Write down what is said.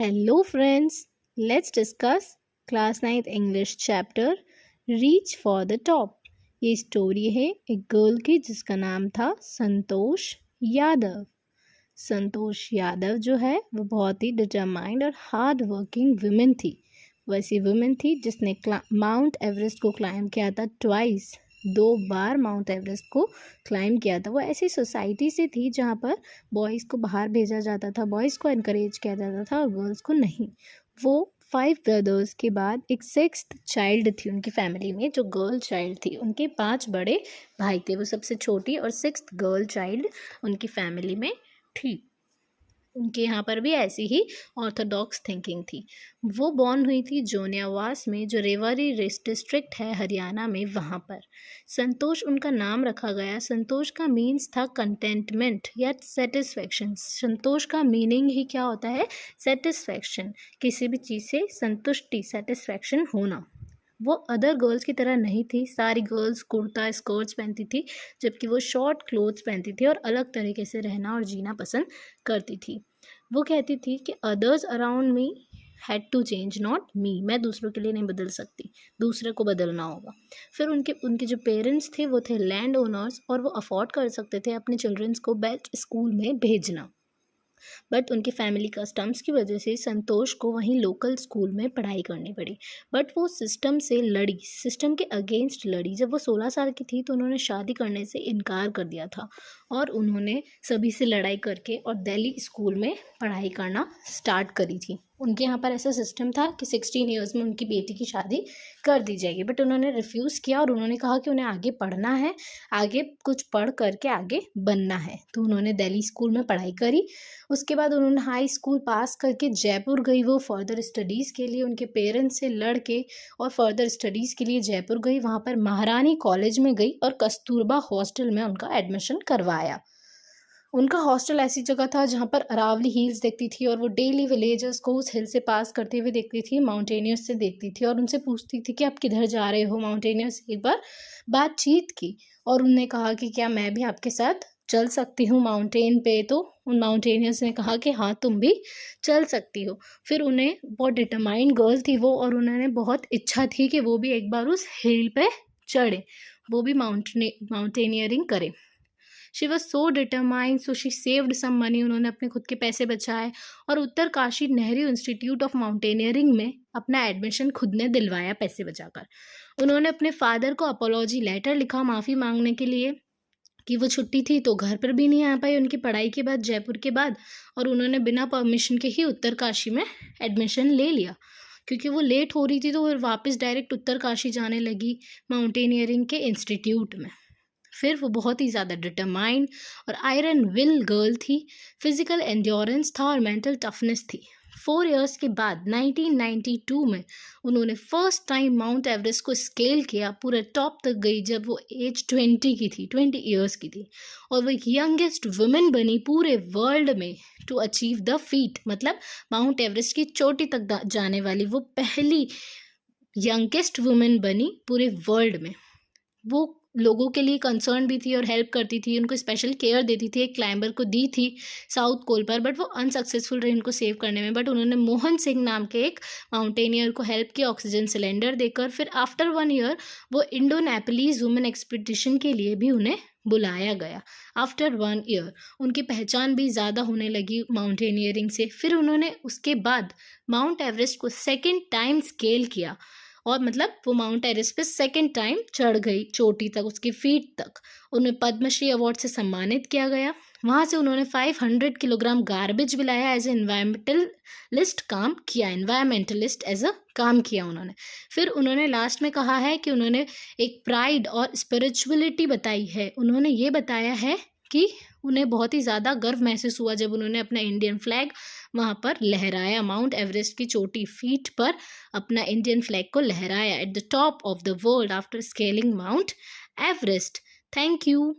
Hello friends, let's discuss class 9th English chapter Reach for the Top। ये story है एक girl की जिसका नाम था संतोष यादव। संतोष यादव जो है वो बहुत ही डिटरमाइंड और हार्ड वर्किंग वुमेन थी। वैसी वुमेन थी जिसने माउंट एवरेस्ट को क्लाइम किया था ट्वाइस। 2 बार माउंट एवरेस्ट को क्लाइम किया था। वो ऐसी सोसाइटी से थी जहाँ पर बॉयज़ को बाहर भेजा जाता था, बॉयज़ को इनकरेज किया जाता था और गर्ल्स को नहीं। वो 5 ब्रदर्स के बाद एक 6th चाइल्ड थी उनकी फैमिली में, जो गर्ल चाइल्ड थी। उनके 5 बड़े भाई थे, वो सबसे छोटी और 6th गर्ल चाइल्ड उनकी फैमिली में थी। उनके यहाँ पर भी ऐसी ही ऑर्थोडॉक्स थिंकिंग थी। वो बॉर्न हुई थी जोनियावास में, जो रेवाड़ी डिस्ट्रिक्ट है हरियाणा में, वहाँ पर। संतोष उनका नाम रखा गया। संतोष का मीन्स था कंटेंटमेंट या सेटिस्फैक्शन। संतोष का मीनिंग ही क्या होता है? सेटिस्फैक्शन, किसी भी चीज़ से संतुष्टि, सेटिस्फैक्शन होना। वो अदर गर्ल्स की तरह नहीं थी। सारी गर्ल्स कुर्ता स्कर्ट्स पहनती थी, जबकि वो शॉर्ट क्लोथ्स पहनती थी और अलग तरीके से रहना और जीना पसंद करती थी। वो कहती थी कि others around me had to change, not me. मैं दूसरों के लिए नहीं बदल सकती, दूसरे को बदलना होगा। फिर उनके जो पेरेंट्स थे वो थे लैंड ओनर्स, और वो अफोर्ड कर सकते थे अपने चिल्ड्रंस को बेस्ट स्कूल में भेजना। बट उनकी फैमिली कस्टम्स की वजह से संतोष को वहीं लोकल स्कूल में पढ़ाई करनी पड़ी। बट वो सिस्टम से लड़ी, सिस्टम के अगेंस्ट लड़ी। जब वो 16 साल की थी तो उन्होंने शादी करने से इनकार कर दिया था और उन्होंने सभी से लड़ाई करके और दिल्ली स्कूल में पढ़ाई करना स्टार्ट करी थी। उनके यहाँ पर ऐसा सिस्टम था कि 16 ईयर्स में उनकी बेटी की शादी कर दी जाएगी, बट उन्होंने रिफ्यूज़ किया और उन्होंने कहा कि उन्हें आगे पढ़ना है, आगे कुछ पढ़ करके आगे बनना है। तो उन्होंने दिल्ली स्कूल में पढ़ाई करी। उसके बाद उन्होंने हाई स्कूल पास करके जयपुर गई वो फर्दर स्टडीज़ के लिए। उनके पेरेंट्स से लड़ के और फर्दर स्टडीज़ के लिए जयपुर गई। वहाँ पर महारानी कॉलेज में गई और कस्तूरबा हॉस्टल में उनका एडमिशन करवाया। उनका हॉस्टल ऐसी जगह था जहाँ पर अरावली हिल्स देखती थी और वो डेली विलेजर्स को उस हिल से पास करते हुए देखती थी, माउंटेनियर्स से देखती थी और उनसे पूछती थी कि आप किधर जा रहे हो। माउंटेनियर्स से एक बार बातचीत की और उन्होंने कहा कि क्या मैं भी आपके साथ चल सकती हूँ माउंटेन पे। तो उन माउंटेनियर्स ने कहा कि हाँ, तुम भी चल सकती हो। फिर उन्हें बहुत डिटरमाइंड गर्ल थी वो, और उन्होंने बहुत इच्छा थी कि वो भी एक बार उस हिल पे चढ़े, वो भी माउंटेनियरिंग करे। She was so determined, so she saved some money. उन्होंने अपने खुद के पैसे बचाए और Uttarkashi Nehru institute of mountaineering में अपना एडमिशन खुद ने दिलवाया पैसे बचाकर। उन्होंने अपने फादर को अपोलॉजी लेटर लिखा माफ़ी मांगने के लिए कि वो छुट्टी थी तो घर पर भी नहीं आ पाई उनकी पढ़ाई के बाद, जयपुर के बाद, और उन्होंने बिना परमिशन के ही उत्तरकाशी में एडमिशन ले लिया। क्योंकि वो लेट हो रही थी तो फिर वापस डायरेक्ट उत्तरकाशी जाने लगी माउंटेनियरिंग के इंस्टीट्यूट में। फिर वो बहुत ही ज़्यादा डिटरमाइंड और आयरन विल गर्ल थी। फिजिकल एंड्योरेंस था और मेंटल टफनेस थी। 4 इयर्स के बाद 1992 में उन्होंने फर्स्ट टाइम माउंट एवरेस्ट को स्केल किया, पूरे टॉप तक गई जब वो एज 20 की थी, 20 इयर्स की थी। और वो एक यंगेस्ट वुमेन बनी पूरे वर्ल्ड में टू अचीव द फीट, मतलब माउंट एवरेस्ट की चोटी तक जाने वाली वो पहली यंगेस्ट वुमेन बनी पूरे वर्ल्ड में। वो लोगों के लिए कंसर्न भी थी और हेल्प करती थी, उनको स्पेशल केयर देती थी। एक क्लाइंबर को दी थी साउथ कोल पर, बट वो अनसक्सेसफुल रही उनको सेव करने में। बट उन्होंने मोहन सिंह नाम के एक माउंटेनियर को हेल्प किया ऑक्सीजन सिलेंडर देकर। फिर आफ्टर 1 ईयर वो इंडो नेपलीज वुमेन एक्सपीडिशन के लिए भी उन्हें बुलाया गया। आफ्टर 1 ईयर उनकी पहचान भी ज़्यादा होने लगी माउंटेनियरिंग से। फिर उन्होंने उसके बाद माउंट एवरेस्ट को 2nd टाइम स्केल किया, और मतलब वो माउंट एवरेस्ट पे 2nd टाइम चढ़ गई चोटी तक, उसकी फीट तक। उन्हें पद्मश्री अवार्ड से सम्मानित किया गया। वहाँ से उन्होंने 500 किलोग्राम गार्बेज भी लाया। एज ए एनवायरमेंटलिस्ट काम किया, एनवायरमेंटलिस्ट एज अ काम किया उन्होंने। फिर उन्होंने लास्ट में कहा है कि उन्होंने एक प्राइड और स्पिरिचुअलिटी बताई है। उन्होंने ये बताया है कि उन्हें बहुत ही ज़्यादा गर्व महसूस हुआ जब उन्होंने अपना इंडियन फ्लैग वहाँ पर लहराया, माउंट एवरेस्ट की चोटी फीट पर अपना इंडियन फ्लैग को लहराया at the top of the world after scaling mount Everest. Thank you.